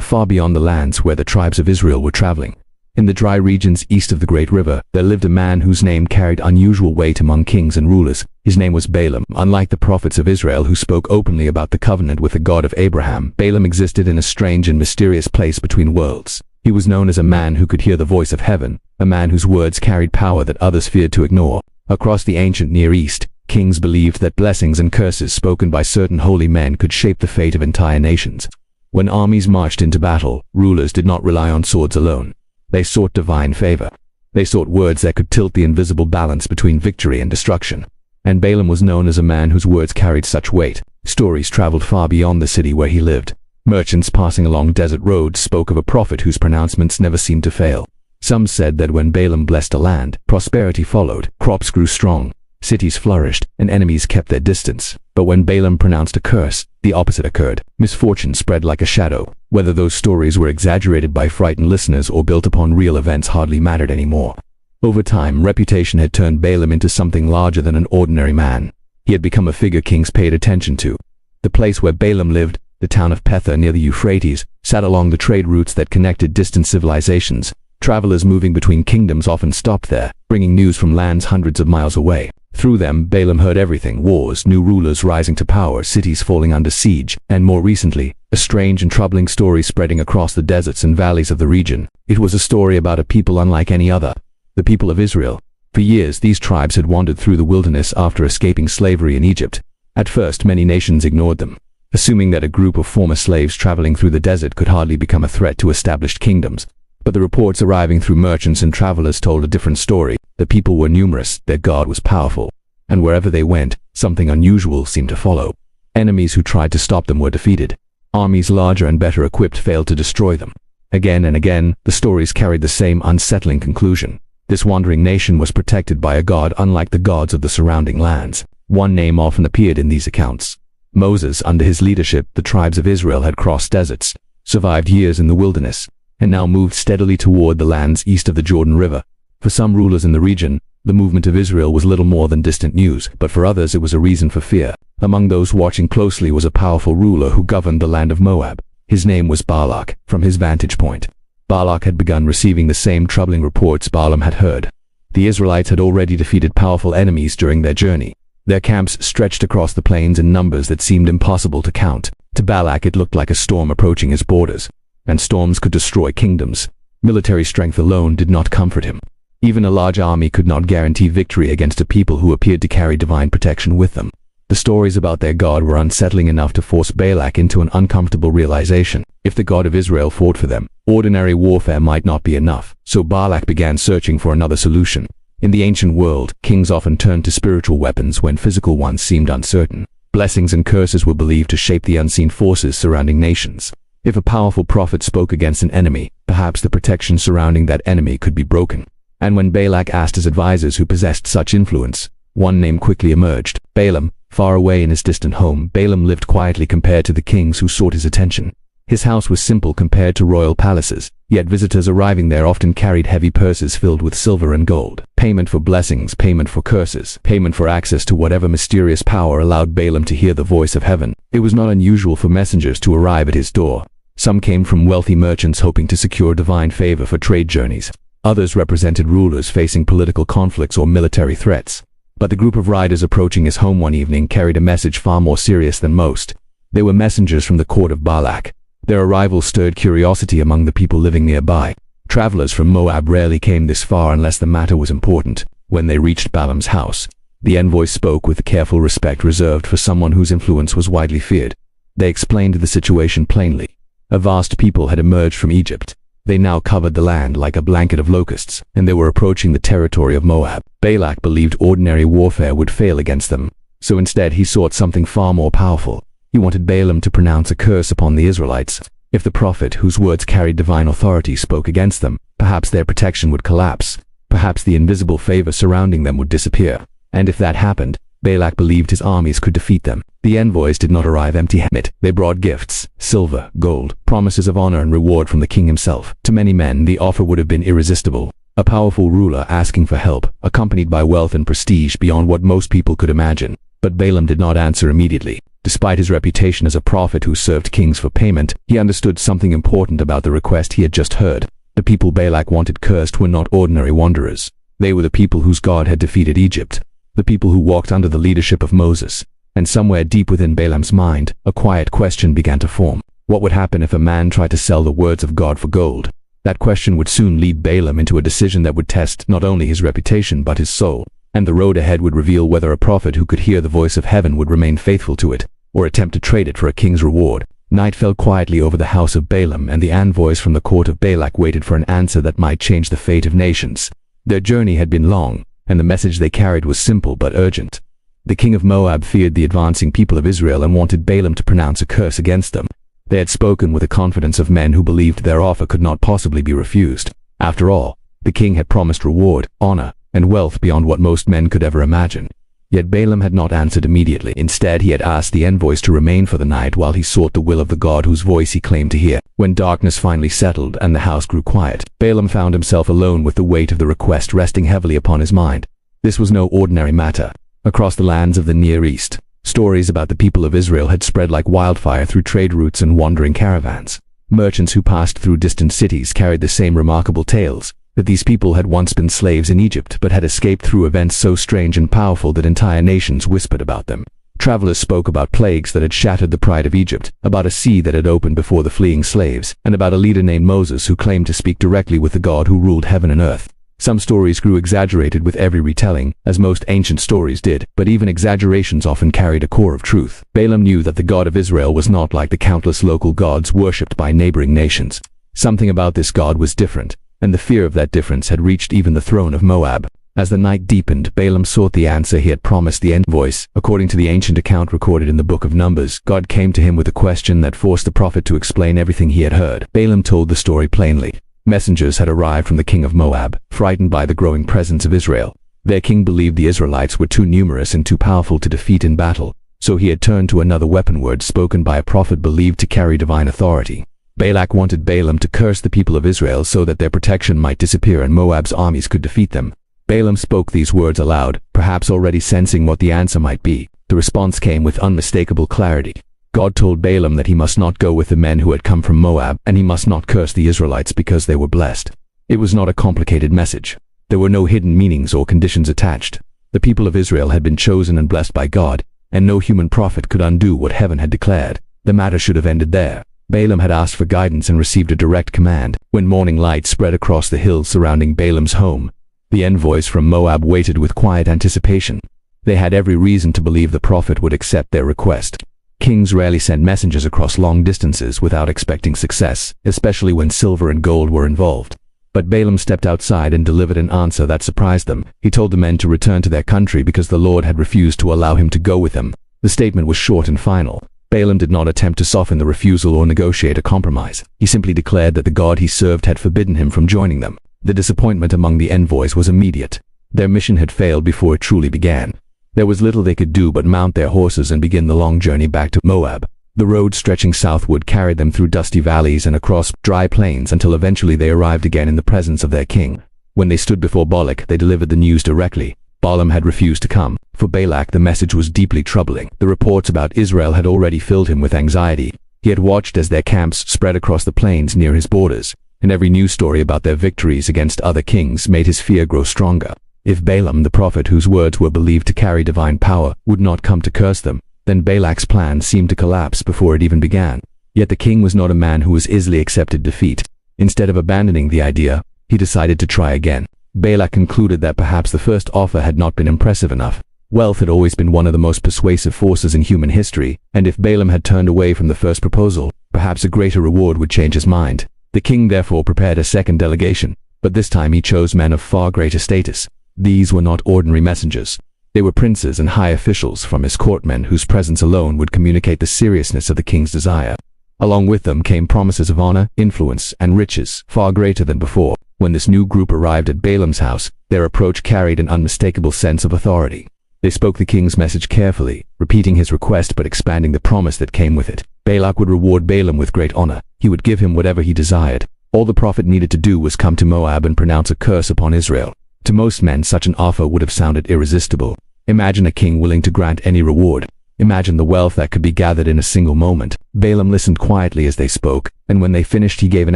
far beyond the lands where the tribes of Israel were traveling. In the dry regions east of the great river, there lived a man whose name carried unusual weight among kings and rulers. His name was Balaam. Unlike the prophets of Israel who spoke openly about the covenant with the God of Abraham, Balaam existed in a strange and mysterious place between worlds. He was known as a man who could hear the voice of heaven, a man whose words carried power that others feared to ignore. Across the ancient Near East, kings believed that blessings and curses spoken by certain holy men could shape the fate of entire nations. When armies marched into battle, rulers did not rely on swords alone. They sought divine favor. They sought words that could tilt the invisible balance between victory and destruction. And Balaam was known as a man whose words carried such weight. Stories traveled far beyond the city where he lived. Merchants passing along desert roads spoke of a prophet whose pronouncements never seemed to fail. Some said that when Balaam blessed a land, prosperity followed, crops grew strong, cities flourished, and enemies kept their distance. But when Balaam pronounced a curse, the opposite occurred. Misfortune spread like a shadow. Whether those stories were exaggerated by frightened listeners or built upon real events hardly mattered anymore. Over time, reputation had turned Balaam into something larger than an ordinary man. He had become a figure kings paid attention to. The place where Balaam lived, the town of Petha near the Euphrates, sat along the trade routes that connected distant civilizations. Travelers moving between kingdoms often stopped there, bringing news from lands hundreds of miles away. Through them, Balaam heard everything: wars, new rulers rising to power, cities falling under siege, and more recently, a strange and troubling story spreading across the deserts and valleys of the region. It was a story about a people unlike any other, the people of Israel. For years, these tribes had wandered through the wilderness after escaping slavery in Egypt. At first, many nations ignored them, assuming that a group of former slaves traveling through the desert could hardly become a threat to established kingdoms. But the reports arriving through merchants and travelers told a different story. The people were numerous, their God was powerful, and wherever they went, something unusual seemed to follow. Enemies who tried to stop them were defeated. Armies larger and better equipped failed to destroy them. Again and again, the stories carried the same unsettling conclusion. This wandering nation was protected by a God unlike the gods of the surrounding lands. One name often appeared in these accounts: Moses. Under his leadership, the tribes of Israel had crossed deserts, survived years in the wilderness, and now moved steadily toward the lands east of the Jordan River. For some rulers in the region, the movement of Israel was little more than distant news, but for others it was a reason for fear. Among those watching closely was a powerful ruler who governed the land of Moab. His name was Balak. From his vantage point, Balak had begun receiving the same troubling reports Balaam had heard. The Israelites had already defeated powerful enemies during their journey. Their camps stretched across the plains in numbers that seemed impossible to count. To Balak it looked like a storm approaching his borders. And storms could destroy kingdoms. Military strength alone did not comfort him. Even a large army could not guarantee victory against a people who appeared to carry divine protection with them. The stories about their God were unsettling enough to force Balak into an uncomfortable realization. If the God of Israel fought for them, ordinary warfare might not be enough. So Balak began searching for another solution. In the ancient world, kings often turned to spiritual weapons when physical ones seemed uncertain. Blessings and curses were believed to shape the unseen forces surrounding nations. If a powerful prophet spoke against an enemy, perhaps the protection surrounding that enemy could be broken. And when Balak asked his advisors who possessed such influence, one name quickly emerged: Balaam. Far away in his distant home, Balaam lived quietly compared to the kings who sought his attention. His house was simple compared to royal palaces, yet visitors arriving there often carried heavy purses filled with silver and gold. Payment for blessings, payment for curses, payment for access to whatever mysterious power allowed Balaam to hear the voice of heaven. It was not unusual for messengers to arrive at his door. Some came from wealthy merchants hoping to secure divine favor for trade journeys. Others represented rulers facing political conflicts or military threats. But the group of riders approaching his home one evening carried a message far more serious than most. They were messengers from the court of Balak. Their arrival stirred curiosity among the people living nearby. Travelers from Moab rarely came this far unless the matter was important. When they reached Balaam's house, the envoy spoke with the careful respect reserved for someone whose influence was widely feared. They explained the situation plainly. A vast people had emerged from Egypt. They now covered the land like a blanket of locusts, and they were approaching the territory of Moab. Balak believed ordinary warfare would fail against them, so instead he sought something far more powerful. He wanted Balaam to pronounce a curse upon the Israelites. If the prophet, whose words carried divine authority, spoke against them, perhaps their protection would collapse. Perhaps the invisible favor surrounding them would disappear. And if that happened, Balak believed his armies could defeat them. The envoys did not arrive empty-handed. They brought gifts: silver, gold, promises of honor and reward from the king himself. To many men, the offer would have been irresistible. A powerful ruler asking for help, accompanied by wealth and prestige beyond what most people could imagine. But Balaam did not answer immediately. Despite his reputation as a prophet who served kings for payment, he understood something important about the request he had just heard. The people Balak wanted cursed were not ordinary wanderers. They were the people whose God had defeated Egypt, the people who walked under the leadership of Moses. And somewhere deep within Balaam's mind, a quiet question began to form. What would happen if a man tried to sell the words of God for gold? That question would soon lead Balaam into a decision that would test not only his reputation but his soul. And the road ahead would reveal whether a prophet who could hear the voice of heaven would remain faithful to it, or attempt to trade it for a king's reward. Night fell quietly over the house of Balaam, and the envoys from the court of Balak waited for an answer that might change the fate of nations. Their journey had been long, and the message they carried was simple but urgent. The king of Moab feared the advancing people of Israel and wanted Balaam to pronounce a curse against them. They had spoken with the confidence of men who believed their offer could not possibly be refused. After all, the king had promised reward, honor, and wealth beyond what most men could ever imagine. Yet Balaam had not answered immediately. Instead, he had asked the envoys to remain for the night while he sought the will of the God whose voice he claimed to hear. When darkness finally settled and the house grew quiet, Balaam found himself alone with the weight of the request resting heavily upon his mind. This was no ordinary matter. Across the lands of the Near East, stories about the people of Israel had spread like wildfire through trade routes and wandering caravans. Merchants who passed through distant cities carried the same remarkable tales, that these people had once been slaves in Egypt but had escaped through events so strange and powerful that entire nations whispered about them. Travelers spoke about plagues that had shattered the pride of Egypt, about a sea that had opened before the fleeing slaves, and about a leader named Moses who claimed to speak directly with the God who ruled heaven and earth. Some stories grew exaggerated with every retelling, as most ancient stories did, but even exaggerations often carried a core of truth. Balaam knew that the God of Israel was not like the countless local gods worshipped by neighboring nations. Something about this God was different, and the fear of that difference had reached even the throne of Moab. As the night deepened, Balaam sought the answer he had promised the envoys. According to the ancient account recorded in the book of Numbers, God came to him with a question that forced the prophet to explain everything he had heard. Balaam told the story plainly. Messengers had arrived from the king of Moab, frightened by the growing presence of Israel. Their king believed the Israelites were too numerous and too powerful to defeat in battle, so he had turned to another weapon, word spoken by a prophet believed to carry divine authority. Balak wanted Balaam to curse the people of Israel so that their protection might disappear and Moab's armies could defeat them. Balaam spoke these words aloud, perhaps already sensing what the answer might be. The response came with unmistakable clarity. God told Balaam that he must not go with the men who had come from Moab, and he must not curse the Israelites because they were blessed. It was not a complicated message. There were no hidden meanings or conditions attached. The people of Israel had been chosen and blessed by God, and no human prophet could undo what heaven had declared. The matter should have ended there. Balaam had asked for guidance and received a direct command. When morning light spread across the hills surrounding Balaam's home, the envoys from Moab waited with quiet anticipation. They had every reason to believe the prophet would accept their request. Kings rarely sent messengers across long distances without expecting success, especially when silver and gold were involved. But Balaam stepped outside and delivered an answer that surprised them. He told the men to return to their country because the Lord had refused to allow him to go with them. The statement was short and final. Balaam did not attempt to soften the refusal or negotiate a compromise. He simply declared that the God he served had forbidden him from joining them. The disappointment among the envoys was immediate. Their mission had failed before it truly began. There was little they could do but mount their horses and begin the long journey back to Moab. The road stretching southward carried them through dusty valleys and across dry plains until eventually they arrived again in the presence of their king. When they stood before Balak, they delivered the news directly. Balaam had refused to come. For Balak, the message was deeply troubling. The reports about Israel had already filled him with anxiety. He had watched as their camps spread across the plains near his borders, and every news story about their victories against other kings made his fear grow stronger. If Balaam, the prophet whose words were believed to carry divine power, would not come to curse them, then Balak's plan seemed to collapse before it even began. Yet the king was not a man who was easily accepted defeat. Instead of abandoning the idea, he decided to try again. Balak concluded that perhaps the first offer had not been impressive enough. Wealth had always been one of the most persuasive forces in human history, and if Balaam had turned away from the first proposal, perhaps a greater reward would change his mind. The king therefore prepared a second delegation, but this time he chose men of far greater status. These were not ordinary messengers. They were princes and high officials from his courtmen whose presence alone would communicate the seriousness of the king's desire. Along with them came promises of honor, influence, and riches far greater than before. When this new group arrived at Balaam's house, their approach carried an unmistakable sense of authority. They spoke the king's message carefully, repeating his request but expanding the promise that came with it. Balak would reward Balaam with great honor. He would give him whatever he desired. All the prophet needed to do was come to Moab and pronounce a curse upon Israel. To most men, such an offer would have sounded irresistible. Imagine a king willing to grant any reward. Imagine the wealth that could be gathered in a single moment. Balaam listened quietly as they spoke, and when they finished he gave an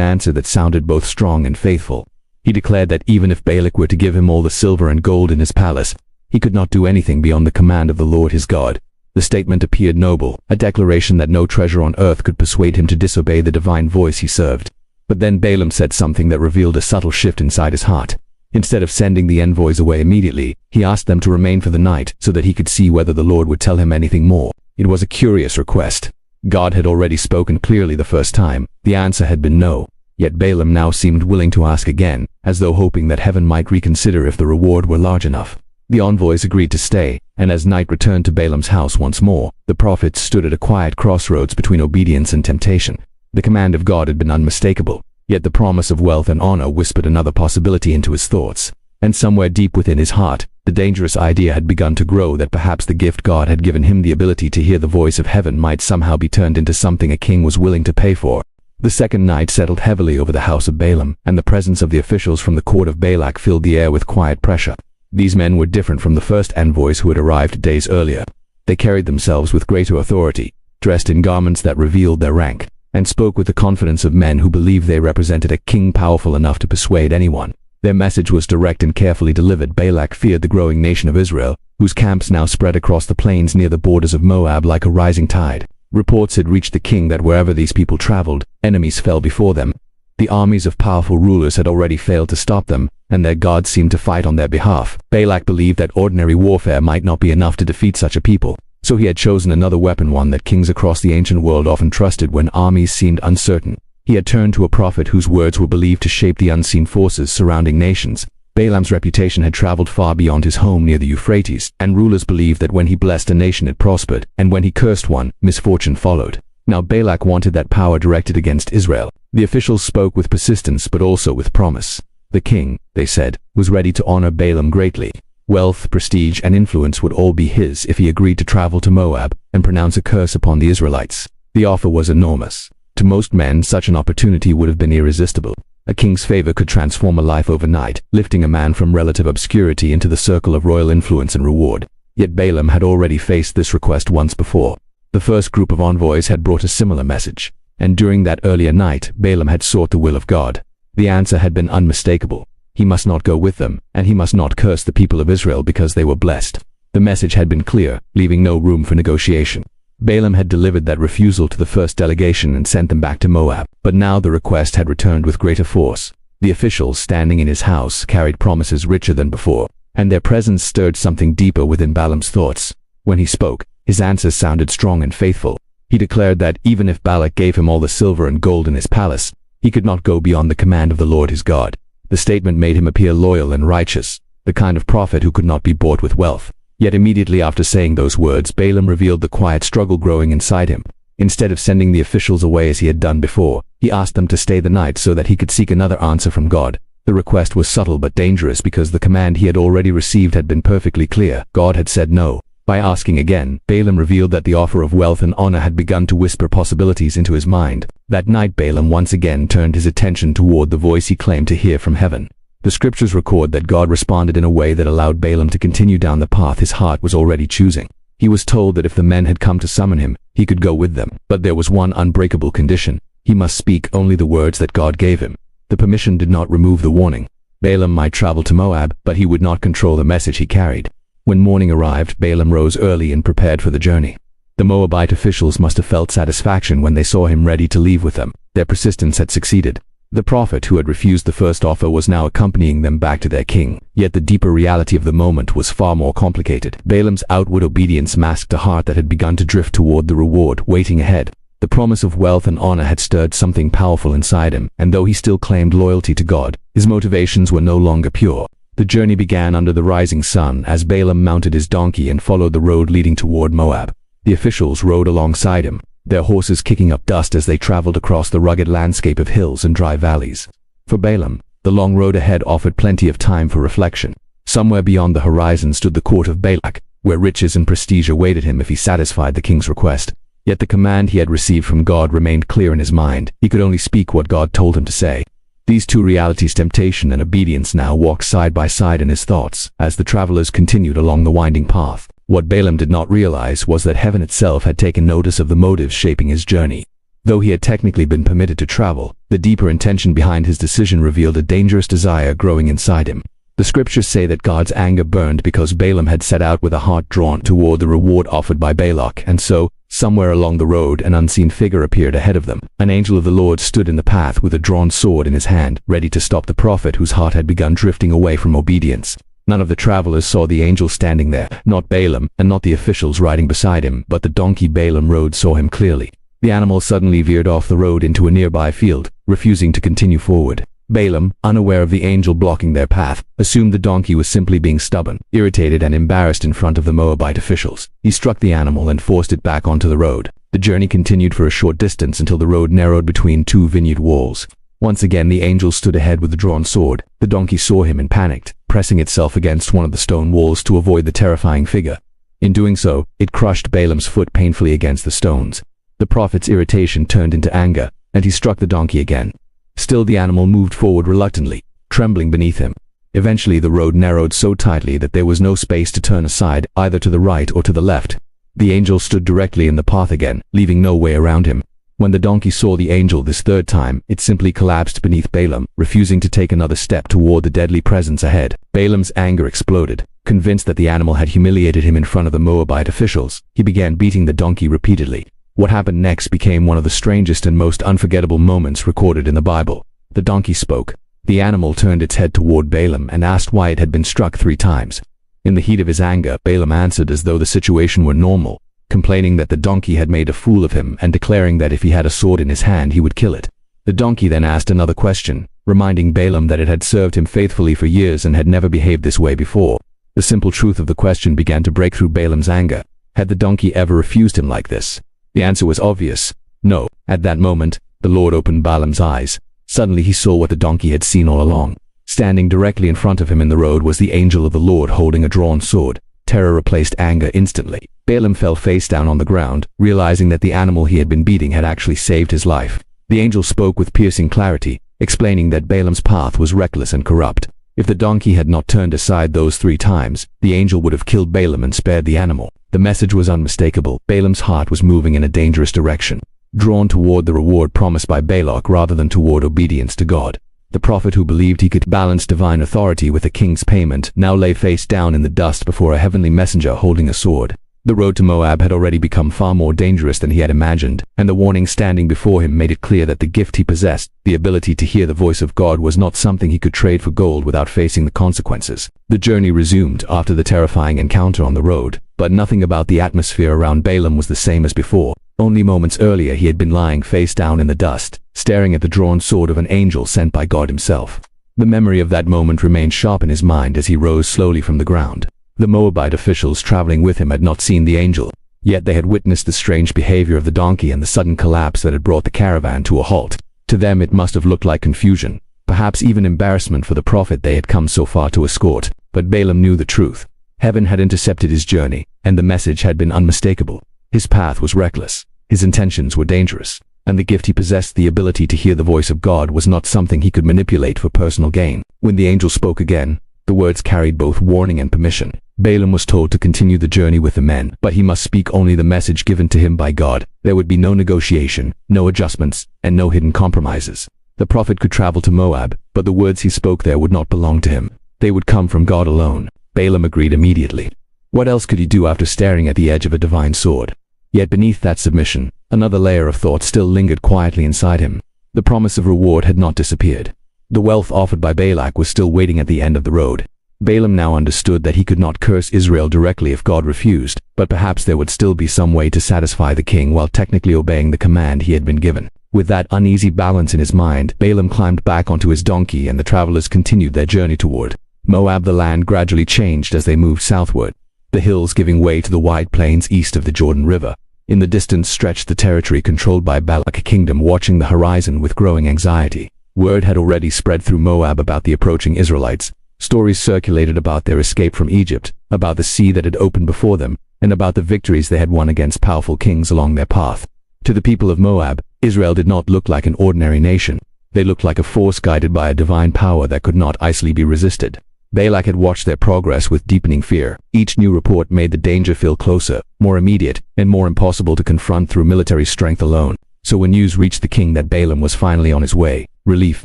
answer that sounded both strong and faithful. He declared that even if Balak were to give him all the silver and gold in his palace, he could not do anything beyond the command of the Lord his God. The statement appeared noble, a declaration that no treasure on earth could persuade him to disobey the divine voice he served. But then Balaam said something that revealed a subtle shift inside his heart. Instead of sending the envoys away immediately, he asked them to remain for the night so that he could see whether the Lord would tell him anything more. It was a curious request. God had already spoken clearly the first time. The answer had been no. Yet Balaam now seemed willing to ask again, as though hoping that heaven might reconsider if the reward were large enough. The envoys agreed to stay, and as night returned to Balaam's house once more, the prophet stood at a quiet crossroads between obedience and temptation. The command of God had been unmistakable. Yet the promise of wealth and honor whispered another possibility into his thoughts. And somewhere deep within his heart, the dangerous idea had begun to grow that perhaps the gift God had given him, the ability to hear the voice of heaven, might somehow be turned into something a king was willing to pay for. The second night settled heavily over the house of Balaam, and the presence of the officials from the court of Balak filled the air with quiet pressure. These men were different from the first envoys who had arrived days earlier. They carried themselves with greater authority, dressed in garments that revealed their rank, and spoke with the confidence of men who believed they represented a king powerful enough to persuade anyone. Their message was direct and carefully delivered. Balak feared the growing nation of Israel, whose camps now spread across the plains near the borders of Moab like a rising tide. Reports had reached the king that wherever these people traveled, enemies fell before them. The armies of powerful rulers had already failed to stop them, and their gods seemed to fight on their behalf. Balak believed that ordinary warfare might not be enough to defeat such a people. So he had chosen another weapon, one that kings across the ancient world often trusted when armies seemed uncertain. He had turned to a prophet whose words were believed to shape the unseen forces surrounding nations. Balaam's reputation had traveled far beyond his home near the Euphrates, and rulers believed that when he blessed a nation it prospered, and when he cursed one, misfortune followed. Now Balak wanted that power directed against Israel. The officials spoke with persistence but also with promise. The king, they said, was ready to honor Balaam greatly. Wealth, prestige, and influence would all be his if he agreed to travel to Moab and pronounce a curse upon the Israelites. The offer was enormous. To most men, such an opportunity would have been irresistible. A king's favor could transform a life overnight, lifting a man from relative obscurity into the circle of royal influence and reward. Yet Balaam had already faced this request once before. The first group of envoys had brought a similar message, and during that earlier night, Balaam had sought the will of God. The answer had been unmistakable. He must not go with them, and he must not curse the people of Israel because they were blessed. The message had been clear, leaving no room for negotiation. Balaam had delivered that refusal to the first delegation and sent them back to Moab, but now the request had returned with greater force. The officials standing in his house carried promises richer than before, and their presence stirred something deeper within Balaam's thoughts. When he spoke, his answers sounded strong and faithful. He declared that even if Balak gave him all the silver and gold in his palace, he could not go beyond the command of the Lord his God. The statement made him appear loyal and righteous, the kind of prophet who could not be bought with wealth. Yet immediately after saying those words, Balaam revealed the quiet struggle growing inside him. Instead of sending the officials away as he had done before, he asked them to stay the night so that he could seek another answer from God. The request was subtle but dangerous because the command he had already received had been perfectly clear. God had said no. By asking again, Balaam revealed that the offer of wealth and honor had begun to whisper possibilities into his mind. That night Balaam once again turned his attention toward the voice he claimed to hear from heaven. The scriptures record that God responded in a way that allowed Balaam to continue down the path his heart was already choosing. He was told that if the men had come to summon him, he could go with them. But there was one unbreakable condition. He must speak only the words that God gave him. The permission did not remove the warning. Balaam might travel to Moab, but he would not control the message he carried. When morning arrived, Balaam rose early and prepared for the journey. The Moabite officials must have felt satisfaction when they saw him ready to leave with them. Their persistence had succeeded. The prophet who had refused the first offer was now accompanying them back to their king. Yet the deeper reality of the moment was far more complicated. Balaam's outward obedience masked a heart that had begun to drift toward the reward waiting ahead. The promise of wealth and honor had stirred something powerful inside him, and though he still claimed loyalty to God, his motivations were no longer pure. The journey began under the rising sun as Balaam mounted his donkey and followed the road leading toward Moab. The officials rode alongside him, their horses kicking up dust as they traveled across the rugged landscape of hills and dry valleys. For Balaam, the long road ahead offered plenty of time for reflection. Somewhere beyond the horizon stood the court of Balak, where riches and prestige awaited him if he satisfied the king's request. Yet the command he had received from God remained clear in his mind. He could only speak what God told him to say. These two realities, temptation and obedience, now walked side by side in his thoughts as the travelers continued along the winding path. What Balaam did not realize was that heaven itself had taken notice of the motives shaping his journey. Though he had technically been permitted to travel, the deeper intention behind his decision revealed a dangerous desire growing inside him. The scriptures say that God's anger burned because Balaam had set out with a heart drawn toward the reward offered by Balak, and so, somewhere along the road, an unseen figure appeared ahead of them. An angel of the Lord stood in the path with a drawn sword in his hand, ready to stop the prophet whose heart had begun drifting away from obedience. None of the travelers saw the angel standing there, not Balaam, and not the officials riding beside him, but the donkey Balaam rode saw him clearly. The animal suddenly veered off the road into a nearby field, refusing to continue forward. Balaam, unaware of the angel blocking their path, assumed the donkey was simply being stubborn, irritated and embarrassed in front of the Moabite officials. He struck the animal and forced it back onto the road. The journey continued for a short distance until the road narrowed between two vineyard walls. Once again the angel stood ahead with a drawn sword. The donkey saw him and panicked, pressing itself against one of the stone walls to avoid the terrifying figure. In doing so, it crushed Balaam's foot painfully against the stones. The prophet's irritation turned into anger, and he struck the donkey again. Still the animal moved forward reluctantly, trembling beneath him. Eventually the road narrowed so tightly that there was no space to turn aside, either to the right or to the left. The angel stood directly in the path again, leaving no way around him. When the donkey saw the angel this third time, it simply collapsed beneath Balaam, refusing to take another step toward the deadly presence ahead. Balaam's anger exploded. Convinced that the animal had humiliated him in front of the Moabite officials, he began beating the donkey repeatedly. What happened next became one of the strangest and most unforgettable moments recorded in the Bible. The donkey spoke. The animal turned its head toward Balaam and asked why it had been struck 3 times. In the heat of his anger, Balaam answered as though the situation were normal, complaining that the donkey had made a fool of him and declaring that if he had a sword in his hand he would kill it. The donkey then asked another question, reminding Balaam that it had served him faithfully for years and had never behaved this way before. The simple truth of the question began to break through Balaam's anger. Had the donkey ever refused him like this? The answer was obvious. No. At that moment, the Lord opened Balaam's eyes. Suddenly he saw what the donkey had seen all along. Standing directly in front of him in the road was the angel of the Lord holding a drawn sword. Terror replaced anger instantly. Balaam fell face down on the ground, realizing that the animal he had been beating had actually saved his life. The angel spoke with piercing clarity, explaining that Balaam's path was reckless and corrupt. If the donkey had not turned aside those 3 times, the angel would have killed Balaam and spared the animal. The message was unmistakable. Balaam's heart was moving in a dangerous direction, drawn toward the reward promised by Balak rather than toward obedience to God. The prophet who believed he could balance divine authority with a king's payment now lay face down in the dust before a heavenly messenger holding a sword. The road to Moab had already become far more dangerous than he had imagined, and the warning standing before him made it clear that the gift he possessed, the ability to hear the voice of God, was not something he could trade for gold without facing the consequences. The journey resumed after the terrifying encounter on the road, but nothing about the atmosphere around Balaam was the same as before. Only moments earlier he had been lying face down in the dust, staring at the drawn sword of an angel sent by God himself. The memory of that moment remained sharp in his mind as he rose slowly from the ground. The Moabite officials traveling with him had not seen the angel, yet they had witnessed the strange behavior of the donkey and the sudden collapse that had brought the caravan to a halt. To them it must have looked like confusion, perhaps even embarrassment for the prophet they had come so far to escort. But Balaam knew the truth. Heaven had intercepted his journey, and the message had been unmistakable. His path was reckless, his intentions were dangerous, and the gift he possessed, the ability to hear the voice of God, was not something he could manipulate for personal gain. When the angel spoke again, the words carried both warning and permission. Balaam was told to continue the journey with the men, but he must speak only the message given to him by God. There would be no negotiation, no adjustments, and no hidden compromises. The prophet could travel to Moab, but the words he spoke there would not belong to him. They would come from God alone. Balaam agreed immediately. What else could he do after staring at the edge of a divine sword? Yet beneath that submission, another layer of thought still lingered quietly inside him. The promise of reward had not disappeared. The wealth offered by Balak was still waiting at the end of the road. Balaam now understood that he could not curse Israel directly if God refused, but perhaps there would still be some way to satisfy the king while technically obeying the command he had been given. With that uneasy balance in his mind, Balaam climbed back onto his donkey and the travelers continued their journey toward Moab. The land gradually changed as they moved southward, the hills giving way to the wide plains east of the Jordan River. In the distance stretched the territory controlled by Balak, a kingdom watching the horizon with growing anxiety. Word had already spread through Moab about the approaching Israelites. Stories circulated about their escape from Egypt, about the sea that had opened before them, and about the victories they had won against powerful kings along their path. To the people of Moab, Israel did not look like an ordinary nation. They looked like a force guided by a divine power that could not easily be resisted. Balak had watched their progress with deepening fear. Each new report made the danger feel closer, more immediate, and more impossible to confront through military strength alone. So when news reached the king that Balaam was finally on his way, relief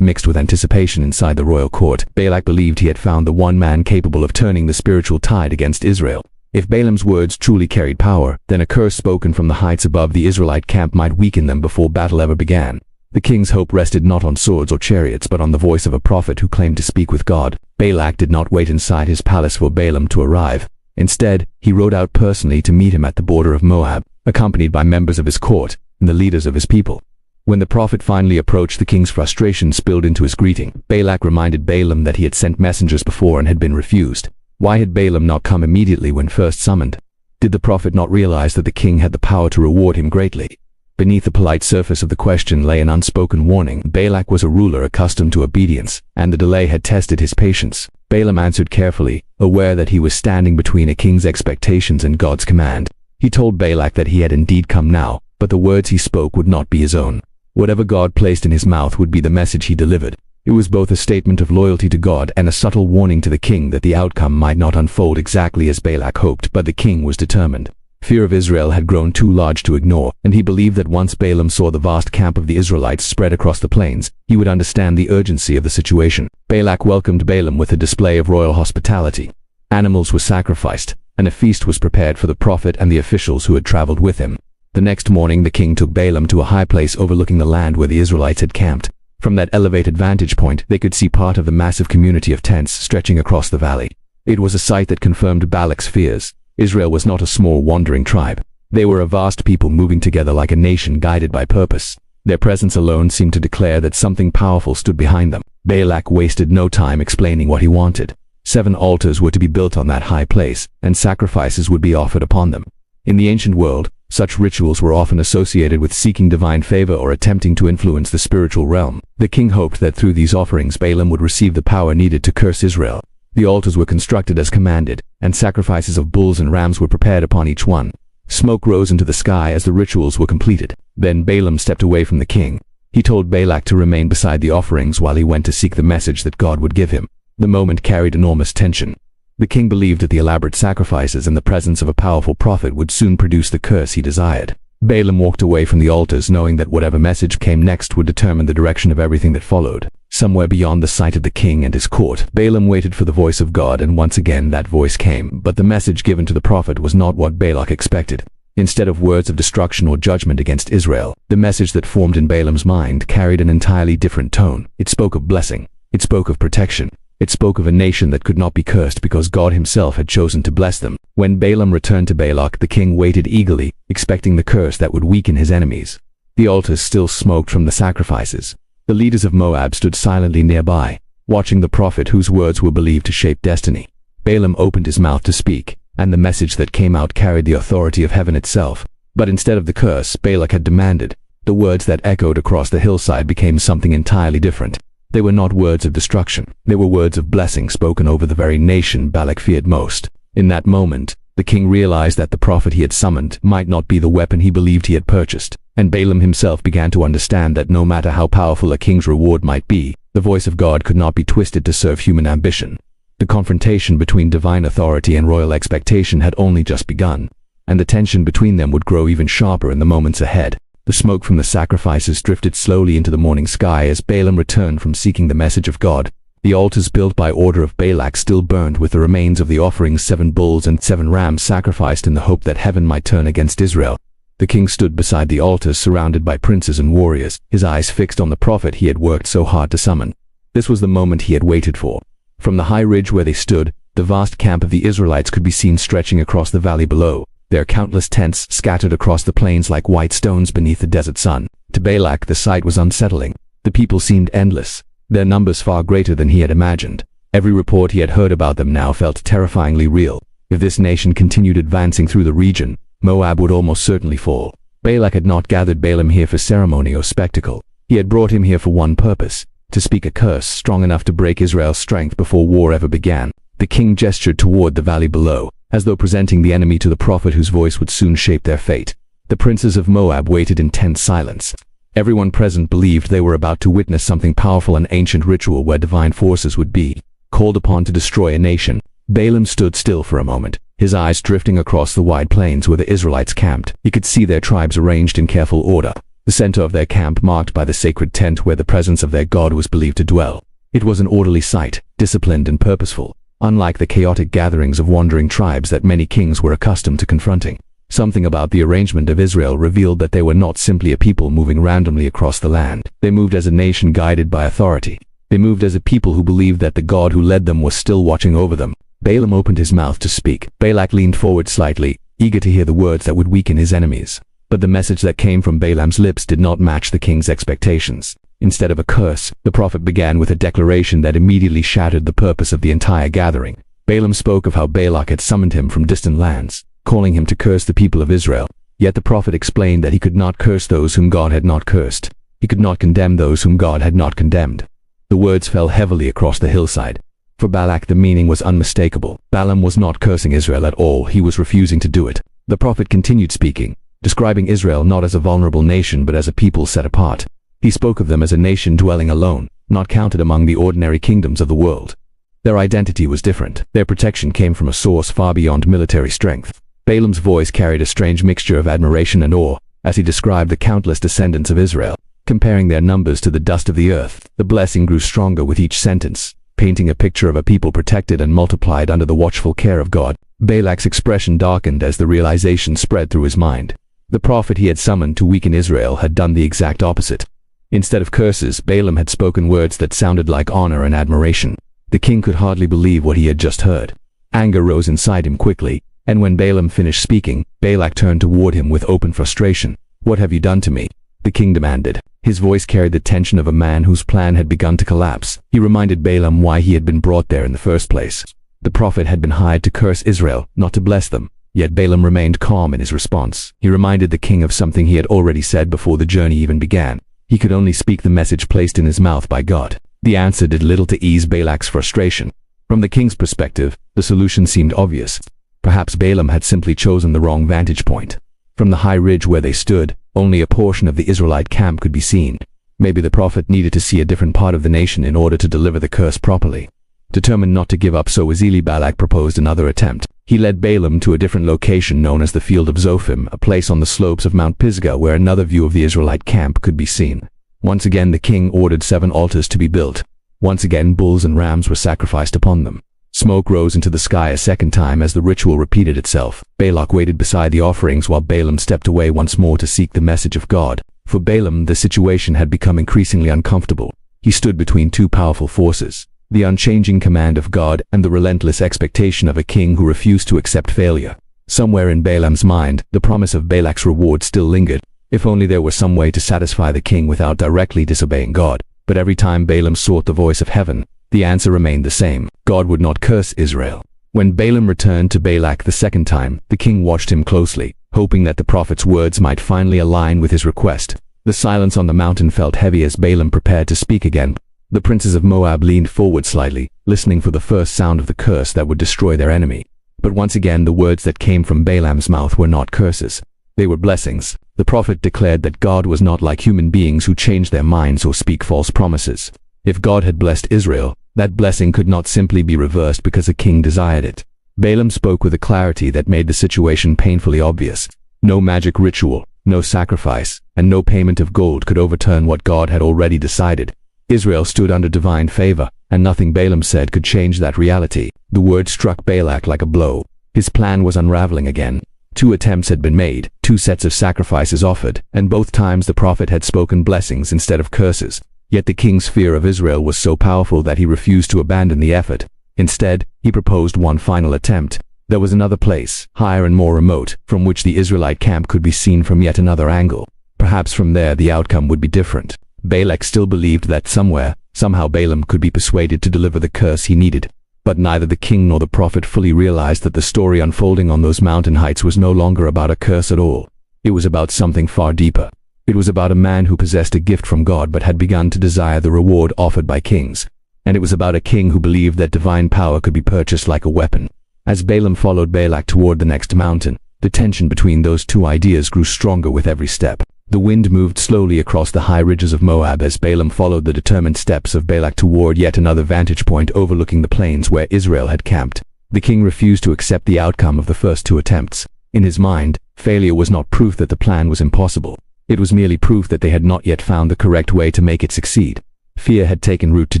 mixed with anticipation inside the royal court. Balak believed he had found the one man capable of turning the spiritual tide against Israel. If Balaam's words truly carried power, then a curse spoken from the heights above the Israelite camp might weaken them before battle ever began. The king's hope rested not on swords or chariots but on the voice of a prophet who claimed to speak with God. Balak did not wait inside his palace for Balaam to arrive. Instead, he rode out personally to meet him at the border of Moab, accompanied by members of his court and the leaders of his people. When the prophet finally approached, the king's frustration spilled into his greeting. Balak reminded Balaam that he had sent messengers before and had been refused. Why had Balaam not come immediately when first summoned? Did the prophet not realize that the king had the power to reward him greatly? Beneath the polite surface of the question lay an unspoken warning. Balak was a ruler accustomed to obedience, and the delay had tested his patience. Balaam answered carefully, aware that he was standing between a king's expectations and God's command. He told Balak that he had indeed come now, but the words he spoke would not be his own. Whatever God placed in his mouth would be the message he delivered. It was both a statement of loyalty to God and a subtle warning to the king that the outcome might not unfold exactly as Balak hoped, but the king was determined. Fear of Israel had grown too large to ignore, and he believed that once Balaam saw the vast camp of the Israelites spread across the plains, he would understand the urgency of the situation. Balak welcomed Balaam with a display of royal hospitality. Animals were sacrificed, and a feast was prepared for the prophet and the officials who had traveled with him. The next morning the king took Balaam to a high place overlooking the land where the Israelites had camped. From that elevated vantage point, they could see part of the massive community of tents stretching across the valley. It was a sight that confirmed Balak's fears. Israel was not a small wandering tribe. They were a vast people moving together like a nation guided by purpose. Their presence alone seemed to declare that something powerful stood behind them. Balak wasted no time explaining what he wanted. 7 altars were to be built on that high place, and sacrifices would be offered upon them. In the ancient world, such rituals were often associated with seeking divine favor or attempting to influence the spiritual realm. The king hoped that through these offerings Balaam would receive the power needed to curse Israel. The altars were constructed as commanded, and sacrifices of bulls and rams were prepared upon each one. Smoke rose into the sky as the rituals were completed. Then Balaam stepped away from the king. He told Balak to remain beside the offerings while he went to seek the message that God would give him. The moment carried enormous tension. The king believed that the elaborate sacrifices and the presence of a powerful prophet would soon produce the curse he desired. Balaam walked away from the altars knowing that whatever message came next would determine the direction of everything that followed. Somewhere beyond the sight of the king and his court, Balaam waited for the voice of God, and once again that voice came, but the message given to the prophet was not what Balak expected. Instead of words of destruction or judgment against Israel, the message that formed in Balaam's mind carried an entirely different tone. It spoke of blessing. It spoke of protection. It spoke of a nation that could not be cursed because God himself had chosen to bless them. When Balaam returned to Balak, the king waited eagerly, expecting the curse that would weaken his enemies. The altars still smoked from the sacrifices. The leaders of Moab stood silently nearby, watching the prophet whose words were believed to shape destiny. Balaam opened his mouth to speak, and the message that came out carried the authority of heaven itself. But instead of the curse Balak had demanded, the words that echoed across the hillside became something entirely different. They were not words of destruction. They were words of blessing spoken over the very nation Balak feared most. In that moment, the king realized that the prophet he had summoned might not be the weapon he believed he had purchased, and Balaam himself began to understand that no matter how powerful a king's reward might be, the voice of God could not be twisted to serve human ambition. The confrontation between divine authority and royal expectation had only just begun, and the tension between them would grow even sharper in the moments ahead. The smoke from the sacrifices drifted slowly into the morning sky as Balaam returned from seeking the message of God. The altars built by order of Balak still burned with the remains of the offerings, 7 bulls and 7 rams sacrificed in the hope that heaven might turn against Israel. The king stood beside the altars surrounded by princes and warriors, his eyes fixed on the prophet he had worked so hard to summon. This was the moment he had waited for. From the high ridge where they stood, the vast camp of the Israelites could be seen stretching across the valley below, their countless tents scattered across the plains like white stones beneath the desert sun. To Balak, the sight was unsettling. The people seemed endless, their numbers far greater than he had imagined. Every report he had heard about them now felt terrifyingly real. If this nation continued advancing through the region, Moab would almost certainly fall. Balak had not gathered Balaam here for ceremony or spectacle. He had brought him here for one purpose: to speak a curse strong enough to break Israel's strength before war ever began. The king gestured toward the valley below, as though presenting the enemy to the prophet whose voice would soon shape their fate. The princes of Moab waited in tense silence. Everyone present believed they were about to witness something powerful, an ancient ritual where divine forces would be called upon to destroy a nation. Balaam stood still for a moment, his eyes drifting across the wide plains where the Israelites camped. He could see their tribes arranged in careful order, the center of their camp marked by the sacred tent where the presence of their God was believed to dwell. It was an orderly sight, disciplined and purposeful, unlike the chaotic gatherings of wandering tribes that many kings were accustomed to confronting. Something about the arrangement of Israel revealed that they were not simply a people moving randomly across the land. They moved as a nation guided by authority. They moved as a people who believed that the God who led them was still watching over them. Balaam opened his mouth to speak. Balak leaned forward slightly, eager to hear the words that would weaken his enemies. But the message that came from Balaam's lips did not match the king's expectations. Instead of a curse, the prophet began with a declaration that immediately shattered the purpose of the entire gathering. Balaam spoke of how Balak had summoned him from distant lands, calling him to curse the people of Israel. Yet the prophet explained that he could not curse those whom God had not cursed. He could not condemn those whom God had not condemned. The words fell heavily across the hillside. For Balak the meaning was unmistakable. Balaam was not cursing Israel at all, he was refusing to do it. The prophet continued speaking, describing Israel not as a vulnerable nation but as a people set apart. He spoke of them as a nation dwelling alone, not counted among the ordinary kingdoms of the world. Their identity was different. Their protection came from a source far beyond military strength. Balaam's voice carried a strange mixture of admiration and awe as he described the countless descendants of Israel, comparing their numbers to the dust of the earth. The blessing grew stronger with each sentence, painting a picture of a people protected and multiplied under the watchful care of God. Balak's expression darkened as the realization spread through his mind. The prophet he had summoned to weaken Israel had done the exact opposite. Instead of curses, Balaam had spoken words that sounded like honor and admiration. The king could hardly believe what he had just heard. Anger rose inside him quickly, and when Balaam finished speaking, Balak turned toward him with open frustration. "What have you done to me?" the king demanded. His voice carried the tension of a man whose plan had begun to collapse. He reminded Balaam why he had been brought there in the first place. The prophet had been hired to curse Israel, not to bless them. Yet Balaam remained calm in his response. He reminded the king of something he had already said before the journey even began. He could only speak the message placed in his mouth by God. The answer did little to ease Balak's frustration. From the king's perspective, the solution seemed obvious. Perhaps Balaam had simply chosen the wrong vantage point. From the high ridge where they stood, only a portion of the Israelite camp could be seen. Maybe the prophet needed to see a different part of the nation in order to deliver the curse properly. Determined not to give up so easily, Balak proposed another attempt. He led Balaam to a different location known as the Field of Zophim, a place on the slopes of Mount Pisgah where another view of the Israelite camp could be seen. Once again the king ordered 7 altars to be built. Once again bulls and rams were sacrificed upon them. Smoke rose into the sky a second time as the ritual repeated itself. Balak waited beside the offerings while Balaam stepped away once more to seek the message of God. For Balaam, the situation had become increasingly uncomfortable. He stood between two powerful forces, the unchanging command of God and the relentless expectation of a king who refused to accept failure. Somewhere in Balaam's mind, the promise of Balak's reward still lingered. If only there were some way to satisfy the king without directly disobeying God. But every time Balaam sought the voice of heaven, the answer remained the same. God would not curse Israel. When Balaam returned to Balak the second time, the king watched him closely, hoping that the prophet's words might finally align with his request. The silence on the mountain felt heavy as Balaam prepared to speak again. The princes of Moab leaned forward slightly, listening for the first sound of the curse that would destroy their enemy. But once again the words that came from Balaam's mouth were not curses. They were blessings. The prophet declared that God was not like human beings who change their minds or speak false promises. If God had blessed Israel, that blessing could not simply be reversed because a king desired it. Balaam spoke with a clarity that made the situation painfully obvious. No magic ritual, no sacrifice, and no payment of gold could overturn what God had already decided. Israel stood under divine favor, and nothing Balaam said could change that reality. The word struck Balak like a blow. His plan was unraveling again. 2 attempts had been made, 2 sets of sacrifices offered, and both times the prophet had spoken blessings instead of curses. Yet the king's fear of Israel was so powerful that he refused to abandon the effort. Instead, he proposed one final attempt. There was another place, higher and more remote, from which the Israelite camp could be seen from yet another angle. Perhaps from there the outcome would be different. Balak still believed that somehow Balaam could be persuaded to deliver the curse he needed. But neither the king nor the prophet fully realized that the story unfolding on those mountain heights was no longer about a curse at all. It was about something far deeper. It was about a man who possessed a gift from God but had begun to desire the reward offered by kings. And it was about a king who believed that divine power could be purchased like a weapon. As Balaam followed Balak toward the next mountain, the tension between those two ideas grew stronger with every step. The wind moved slowly across the high ridges of Moab as Balaam followed the determined steps of Balak toward yet another vantage point overlooking the plains where Israel had camped. The king refused to accept the outcome of the first two attempts. In his mind, failure was not proof that the plan was impossible. It was merely proof that they had not yet found the correct way to make it succeed. Fear had taken root too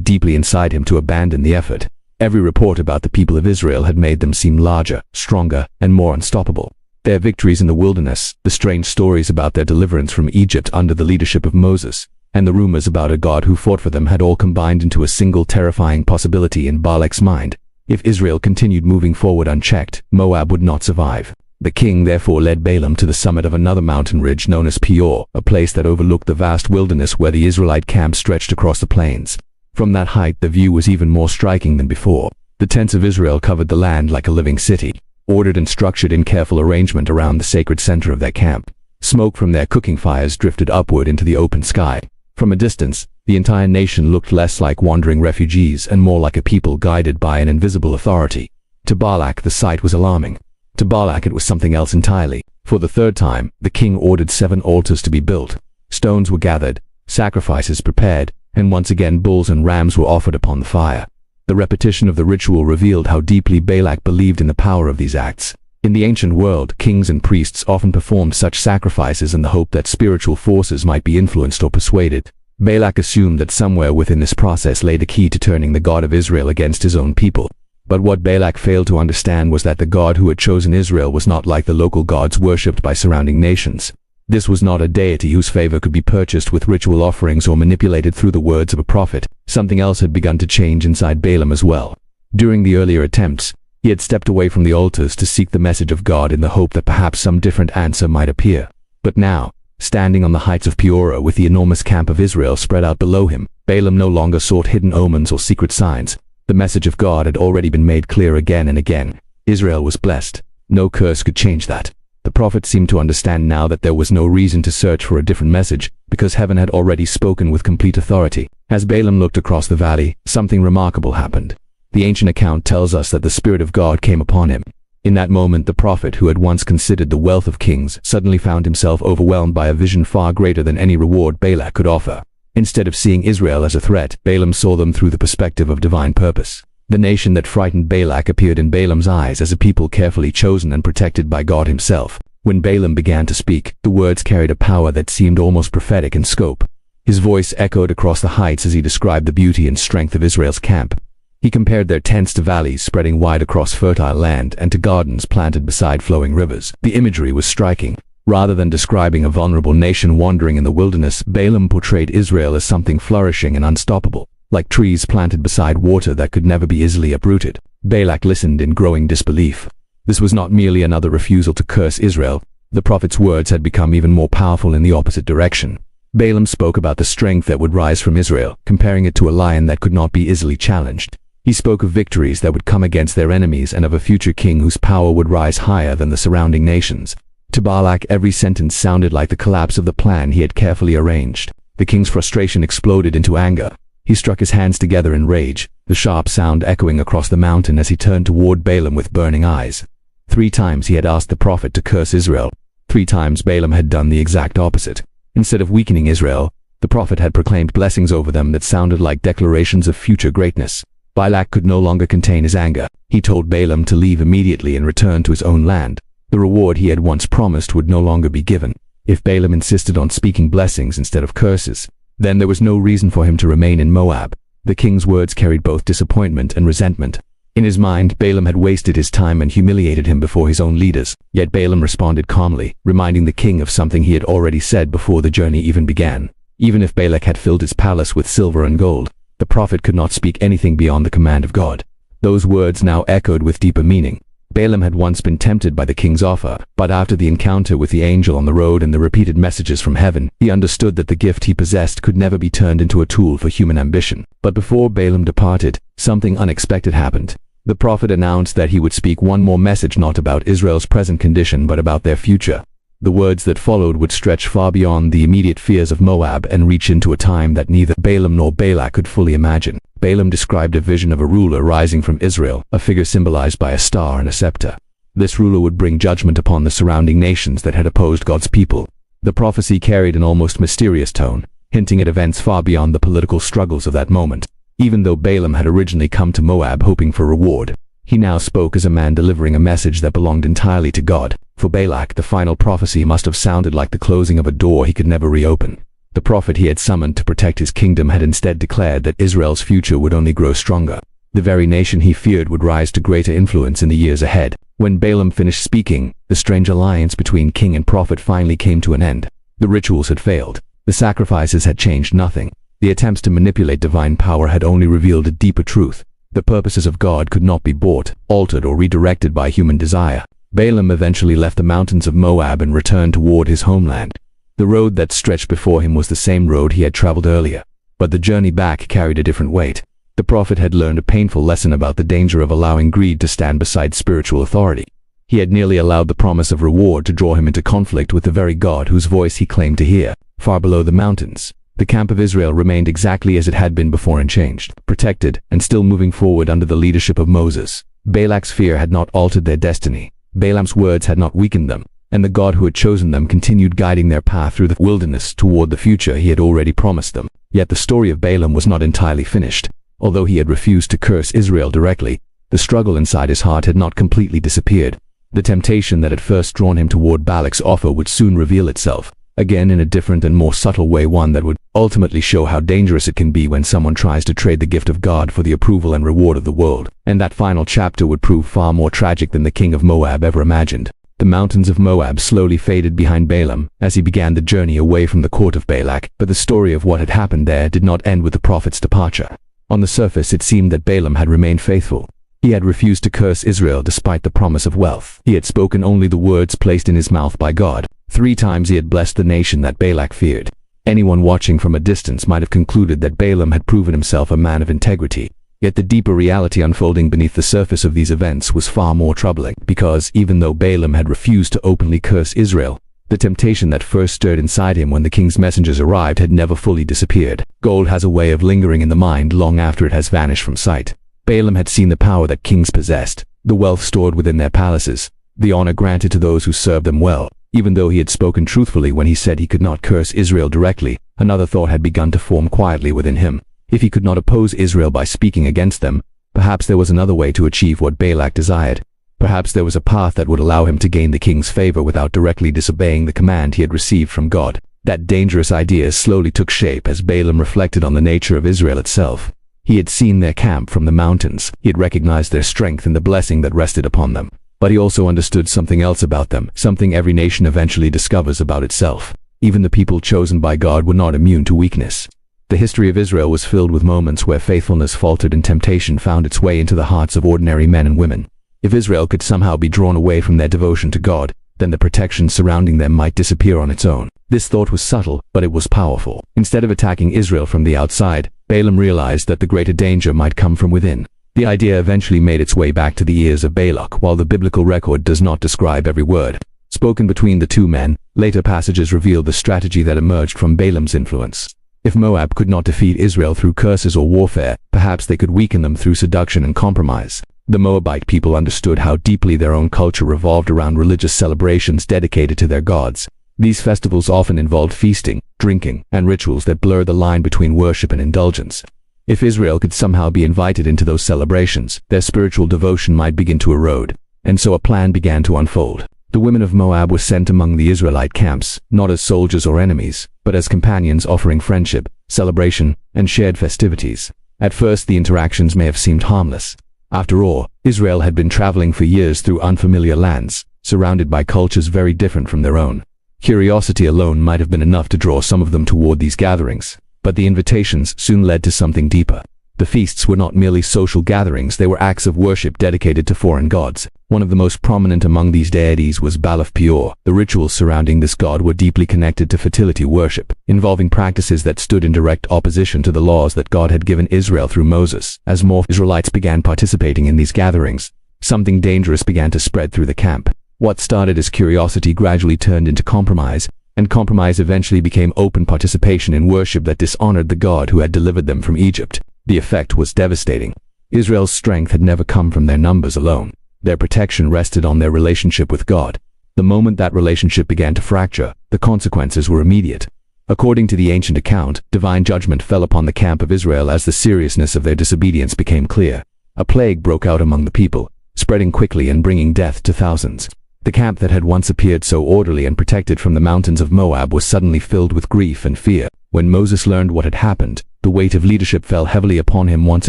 deeply inside him to abandon the effort. Every report about the people of Israel had made them seem larger, stronger, and more unstoppable. Their victories in the wilderness, the strange stories about their deliverance from Egypt under the leadership of Moses, and the rumors about a God who fought for them had all combined into a single terrifying possibility in Balak's mind. If Israel continued moving forward unchecked, Moab would not survive. The king therefore led Balaam to the summit of another mountain ridge known as Peor, a place that overlooked the vast wilderness where the Israelite camp stretched across the plains. From that height the view was even more striking than before. The tents of Israel covered the land like a living city, ordered and structured in careful arrangement around the sacred center of their camp. Smoke from their cooking fires drifted upward into the open sky. From a distance, the entire nation looked less like wandering refugees and more like a people guided by an invisible authority. To Balak the sight was alarming. To Balak it was something else entirely. For the third time, the king ordered 7 altars to be built. Stones were gathered, sacrifices prepared, and once again bulls and rams were offered upon the fire. The repetition of the ritual revealed how deeply Balak believed in the power of these acts. In the ancient world, kings and priests often performed such sacrifices in the hope that spiritual forces might be influenced or persuaded. Balak assumed that somewhere within this process lay the key to turning the God of Israel against his own people. But what Balak failed to understand was that the God who had chosen Israel was not like the local gods worshipped by surrounding nations. This was not a deity whose favor could be purchased with ritual offerings or manipulated through the words of a prophet. Something else had begun to change inside Balaam as well. During the earlier attempts, he had stepped away from the altars to seek the message of God in the hope that perhaps some different answer might appear. But now, standing on the heights of Peor with the enormous camp of Israel spread out below him, Balaam no longer sought hidden omens or secret signs. The message of God had already been made clear again and again. Israel was blessed. No curse could change that. The prophet seemed to understand now that there was no reason to search for a different message, because heaven had already spoken with complete authority. As Balaam looked across the valley, something remarkable happened. The ancient account tells us that the Spirit of God came upon him. In that moment, the prophet, who had once considered the wealth of kings, suddenly found himself overwhelmed by a vision far greater than any reward Balak could offer. Instead of seeing Israel as a threat, Balaam saw them through the perspective of divine purpose. The nation that frightened Balak appeared in Balaam's eyes as a people carefully chosen and protected by God himself. When Balaam began to speak, the words carried a power that seemed almost prophetic in scope. His voice echoed across the heights as he described the beauty and strength of Israel's camp. He compared their tents to valleys spreading wide across fertile land and to gardens planted beside flowing rivers. The imagery was striking. Rather than describing a vulnerable nation wandering in the wilderness, Balaam portrayed Israel as something flourishing and unstoppable, like trees planted beside water that could never be easily uprooted. Balak listened in growing disbelief. This was not merely another refusal to curse Israel. The prophet's words had become even more powerful in the opposite direction. Balaam spoke about the strength that would rise from Israel, comparing it to a lion that could not be easily challenged. He spoke of victories that would come against their enemies and of a future king whose power would rise higher than the surrounding nations. To Balak, every sentence sounded like the collapse of the plan he had carefully arranged. The king's frustration exploded into anger. He struck his hands together in rage, the sharp sound echoing across the mountain as he turned toward Balaam with burning eyes. 3 times he had asked the prophet to curse Israel. 3 times Balaam had done the exact opposite. Instead of weakening Israel, the prophet had proclaimed blessings over them that sounded like declarations of future greatness. Balak could no longer contain his anger. He told Balaam to leave immediately and return to his own land. The reward he had once promised would no longer be given. If Balaam insisted on speaking blessings instead of curses, then there was no reason for him to remain in Moab. The king's words carried both disappointment and resentment. In his mind, Balaam had wasted his time and humiliated him before his own leaders. Yet Balaam responded calmly, reminding the king of something he had already said before the journey even began. Even if Balak had filled his palace with silver and gold, the prophet could not speak anything beyond the command of God. Those words now echoed with deeper meaning. Balaam had once been tempted by the king's offer, but after the encounter with the angel on the road and the repeated messages from heaven, he understood that the gift he possessed could never be turned into a tool for human ambition. But before Balaam departed, something unexpected happened. The prophet announced that he would speak one more message, not about Israel's present condition but about their future. The words that followed would stretch far beyond the immediate fears of Moab and reach into a time that neither Balaam nor Balak could fully imagine. Balaam described a vision of a ruler rising from Israel, a figure symbolized by a star and a scepter. This ruler would bring judgment upon the surrounding nations that had opposed God's people. The prophecy carried an almost mysterious tone, hinting at events far beyond the political struggles of that moment. Even though Balaam had originally come to Moab hoping for reward, he now spoke as a man delivering a message that belonged entirely to God. For Balak, the final prophecy must have sounded like the closing of a door he could never reopen. The prophet he had summoned to protect his kingdom had instead declared that Israel's future would only grow stronger. The very nation he feared would rise to greater influence in the years ahead. When Balaam finished speaking, the strange alliance between king and prophet finally came to an end. The rituals had failed. The sacrifices had changed nothing. The attempts to manipulate divine power had only revealed a deeper truth. The purposes of God could not be bought, altered, or redirected by human desire. Balaam eventually left the mountains of Moab and returned toward his homeland. The road that stretched before him was the same road he had traveled earlier, but the journey back carried a different weight. The prophet had learned a painful lesson about the danger of allowing greed to stand beside spiritual authority. He had nearly allowed the promise of reward to draw him into conflict with the very God whose voice he claimed to hear. Far below the mountains, the camp of Israel remained exactly as it had been before, unchanged, protected, and still moving forward under the leadership of Moses. Balak's fear had not altered their destiny. Balaam's words had not weakened them, and the God who had chosen them continued guiding their path through the wilderness toward the future he had already promised them. Yet the story of Balaam was not entirely finished. Although he had refused to curse Israel directly, the struggle inside his heart had not completely disappeared. The temptation that had first drawn him toward Balak's offer would soon reveal itself, again in a different and more subtle way, one that would ultimately show how dangerous it can be when someone tries to trade the gift of God for the approval and reward of the world. And that final chapter would prove far more tragic than the king of Moab ever imagined. The mountains of Moab slowly faded behind Balaam as he began the journey away from the court of Balak, but the story of what had happened there did not end with the prophet's departure. On the surface, it seemed that Balaam had remained faithful. He had refused to curse Israel despite the promise of wealth. He had spoken only the words placed in his mouth by God. 3 times he had blessed the nation that Balak feared. Anyone watching from a distance might have concluded that Balaam had proven himself a man of integrity. Yet the deeper reality unfolding beneath the surface of these events was far more troubling, because even though Balaam had refused to openly curse Israel, the temptation that first stirred inside him when the king's messengers arrived had never fully disappeared. Gold has a way of lingering in the mind long after it has vanished from sight. Balaam had seen the power that kings possessed, the wealth stored within their palaces, the honor granted to those who served them well. Even though he had spoken truthfully when he said he could not curse Israel directly, another thought had begun to form quietly within him. If he could not oppose Israel by speaking against them, perhaps there was another way to achieve what Balak desired. Perhaps there was a path that would allow him to gain the king's favor without directly disobeying the command he had received from God. That dangerous idea slowly took shape as Balaam reflected on the nature of Israel itself. He had seen their camp from the mountains. He had recognized their strength and the blessing that rested upon them. But he also understood something else about them, something every nation eventually discovers about itself. Even the people chosen by God were not immune to weakness. The history of Israel was filled with moments where faithfulness faltered and temptation found its way into the hearts of ordinary men and women. If Israel could somehow be drawn away from their devotion to God, then the protection surrounding them might disappear on its own. This thought was subtle, but it was powerful. Instead of attacking Israel from the outside, Balaam realized that the greater danger might come from within. The idea eventually made its way back to the ears of Balak. While the biblical record does not describe every word spoken between the two men, later passages reveal the strategy that emerged from Balaam's influence. If Moab could not defeat Israel through curses or warfare, perhaps they could weaken them through seduction and compromise. The Moabite people understood how deeply their own culture revolved around religious celebrations dedicated to their gods. These festivals often involved feasting, drinking, and rituals that blurred the line between worship and indulgence. If Israel could somehow be invited into those celebrations, their spiritual devotion might begin to erode. And so a plan began to unfold. The women of Moab were sent among the Israelite camps, not as soldiers or enemies, but as companions offering friendship, celebration, and shared festivities. At first, the interactions may have seemed harmless. After all, Israel had been traveling for years through unfamiliar lands, surrounded by cultures very different from their own. Curiosity alone might have been enough to draw some of them toward these gatherings, but the invitations soon led to something deeper. The feasts were not merely social gatherings, they were acts of worship dedicated to foreign gods. One of the most prominent among these deities was Balak. The rituals surrounding this god were deeply connected to fertility worship, involving practices that stood in direct opposition to the laws that God had given Israel through Moses. As more Israelites began participating in these gatherings, something dangerous began to spread through the camp. What started as curiosity gradually turned into compromise, and compromise eventually became open participation in worship that dishonored the God who had delivered them from Egypt. The effect was devastating. Israel's strength had never come from their numbers alone. Their protection rested on their relationship with God. The moment that relationship began to fracture, the consequences were immediate. According to the ancient account, divine judgment fell upon the camp of Israel as the seriousness of their disobedience became clear. A plague broke out among the people, spreading quickly and bringing death to thousands. The camp that had once appeared so orderly and protected from the mountains of Moab was suddenly filled with grief and fear. When Moses learned what had happened, the weight of leadership fell heavily upon him once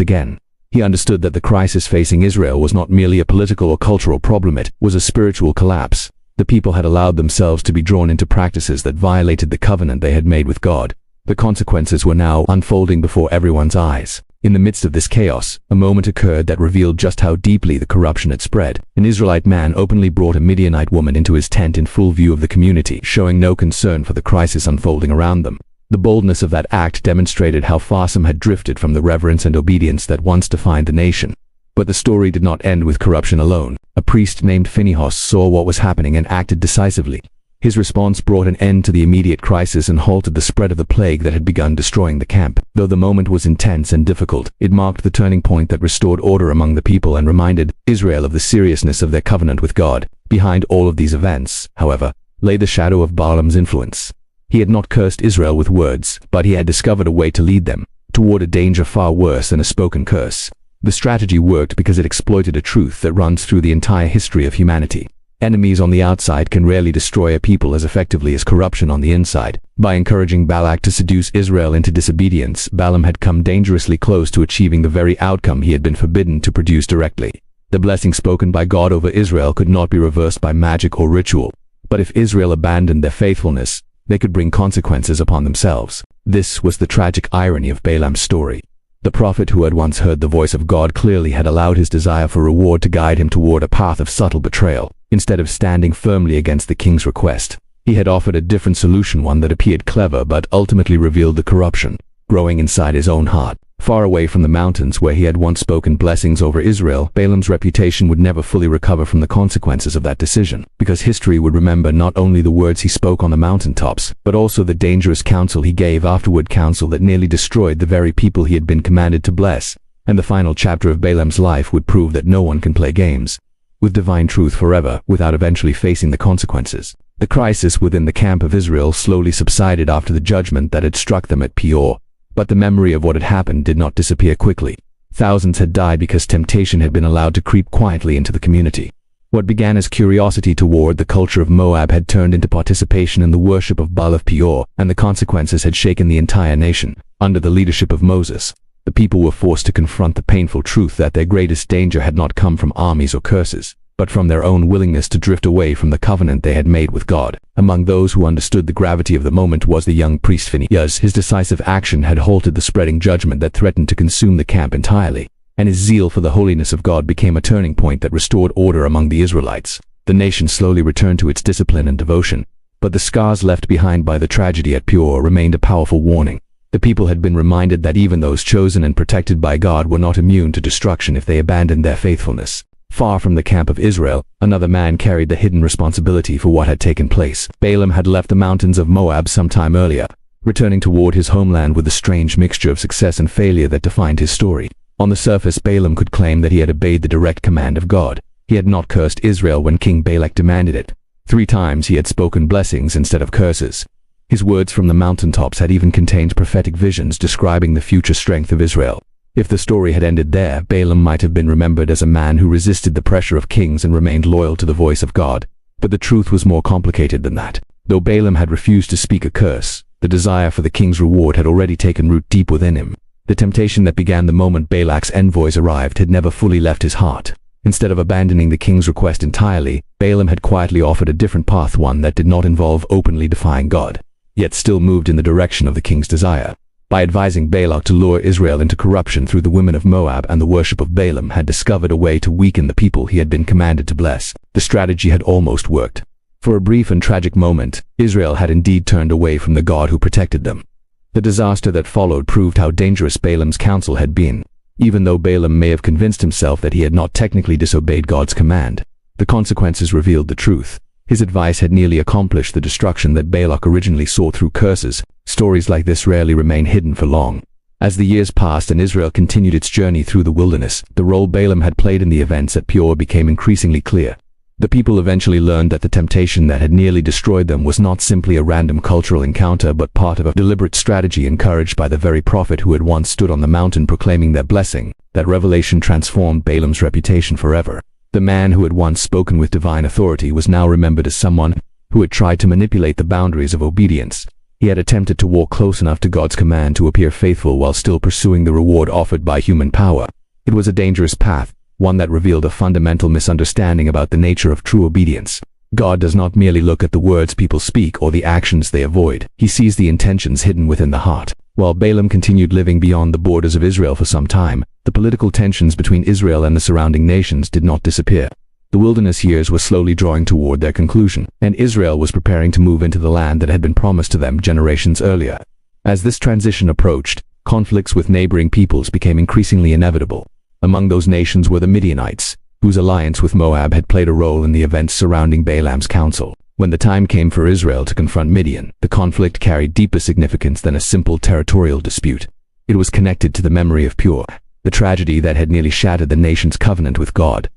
again. He understood that the crisis facing Israel was not merely a political or cultural problem, it was a spiritual collapse. The people had allowed themselves to be drawn into practices that violated the covenant they had made with God. The consequences were now unfolding before everyone's eyes. In the midst of this chaos, a moment occurred that revealed just how deeply the corruption had spread. An Israelite man openly brought a Midianite woman into his tent in full view of the community, showing no concern for the crisis unfolding around them. The boldness of that act demonstrated how far some had drifted from the reverence and obedience that once defined the nation. But the story did not end with corruption alone. A priest named Phinehas saw what was happening and acted decisively. His response brought an end to the immediate crisis and halted the spread of the plague that had begun destroying the camp. Though the moment was intense and difficult, it marked the turning point that restored order among the people and reminded Israel of the seriousness of their covenant with God. Behind all of these events, however, lay the shadow of Balaam's influence. He had not cursed Israel with words, but he had discovered a way to lead them toward a danger far worse than a spoken curse. The strategy worked because it exploited a truth that runs through the entire history of humanity. Enemies on the outside can rarely destroy a people as effectively as corruption on the inside. By encouraging Balak to seduce Israel into disobedience, Balaam had come dangerously close to achieving the very outcome he had been forbidden to produce directly. The blessing spoken by God over Israel could not be reversed by magic or ritual. But if Israel abandoned their faithfulness, they could bring consequences upon themselves. This was the tragic irony of Balaam's story. The prophet who had once heard the voice of God clearly had allowed his desire for reward to guide him toward a path of subtle betrayal. Instead of standing firmly against the king's request, he had offered a different solution, one that appeared clever but ultimately revealed the corruption growing inside his own heart. Far away from the mountains where he had once spoken blessings over Israel, Balaam's reputation would never fully recover from the consequences of that decision, because history would remember not only the words he spoke on the mountaintops, but also the dangerous counsel he gave afterward, counsel that nearly destroyed the very people he had been commanded to bless. And the final chapter of Balaam's life would prove that no one can play games with divine truth forever without eventually facing the consequences. The crisis within the camp of Israel slowly subsided after the judgment that had struck them at Peor. But the memory of what had happened did not disappear quickly. Thousands had died because temptation had been allowed to creep quietly into the community. What began as curiosity toward the culture of Moab had turned into participation in the worship of Baal of Peor, and the consequences had shaken the entire nation. Under the leadership of Moses, the people were forced to confront the painful truth that their greatest danger had not come from armies or curses, but from their own willingness to drift away from the covenant they had made with God. Among those who understood the gravity of the moment was the young priest Phinehas. His decisive action had halted the spreading judgment that threatened to consume the camp entirely, and his zeal for the holiness of God became a turning point that restored order among the Israelites. The nation slowly returned to its discipline and devotion, but the scars left behind by the tragedy at Peor remained a powerful warning. The people had been reminded that even those chosen and protected by God were not immune to destruction if they abandoned their faithfulness. Far from the camp of Israel, another man carried the hidden responsibility for what had taken place. Balaam had left the mountains of Moab some time earlier, returning toward his homeland with the strange mixture of success and failure that defined his story. On the surface, Balaam could claim that he had obeyed the direct command of God. He had not cursed Israel when King Balak demanded it. 3 times he had spoken blessings instead of curses. His words from the mountaintops had even contained prophetic visions describing the future strength of Israel. If the story had ended there, Balaam might have been remembered as a man who resisted the pressure of kings and remained loyal to the voice of God. But the truth was more complicated than that. Though Balaam had refused to speak a curse, the desire for the king's reward had already taken root deep within him. The temptation that began the moment Balak's envoys arrived had never fully left his heart. Instead of abandoning the king's request entirely, Balaam had quietly offered a different path, one that did not involve openly defying God, yet still moved in the direction of the king's desire. By advising Balak to lure Israel into corruption through the women of Moab and the worship of Balaam had discovered a way to weaken the people he had been commanded to bless. The strategy had almost worked. For a brief and tragic moment, Israel had indeed turned away from the God who protected them. The disaster that followed proved how dangerous Balaam's counsel had been. Even though Balaam may have convinced himself that he had not technically disobeyed God's command, the consequences revealed the truth. His advice had nearly accomplished the destruction that Balak originally saw through curses. Stories like this rarely remain hidden for long. As the years passed and Israel continued its journey through the wilderness, the role Balaam had played in the events at Peor became increasingly clear. The people eventually learned that the temptation that had nearly destroyed them was not simply a random cultural encounter but part of a deliberate strategy encouraged by the very prophet who had once stood on the mountain proclaiming their blessing. That revelation transformed Balaam's reputation forever. The man who had once spoken with divine authority was now remembered as someone who had tried to manipulate the boundaries of obedience. He had attempted to walk close enough to God's command to appear faithful while still pursuing the reward offered by human power. It was a dangerous path, one that revealed a fundamental misunderstanding about the nature of true obedience. God does not merely look at the words people speak or the actions they avoid. He sees the intentions hidden within the heart. While Balaam continued living beyond the borders of Israel for some time, the political tensions between Israel and the surrounding nations did not disappear. The wilderness years were slowly drawing toward their conclusion, and Israel was preparing to move into the land that had been promised to them generations earlier. As this transition approached, conflicts with neighboring peoples became increasingly inevitable. Among those nations were the Midianites, whose alliance with Moab had played a role in the events surrounding Balaam's counsel. When the time came for Israel to confront Midian, the conflict carried deeper significance than a simple territorial dispute. It was connected to the memory of Pur, the tragedy that had nearly shattered the nation's covenant with God.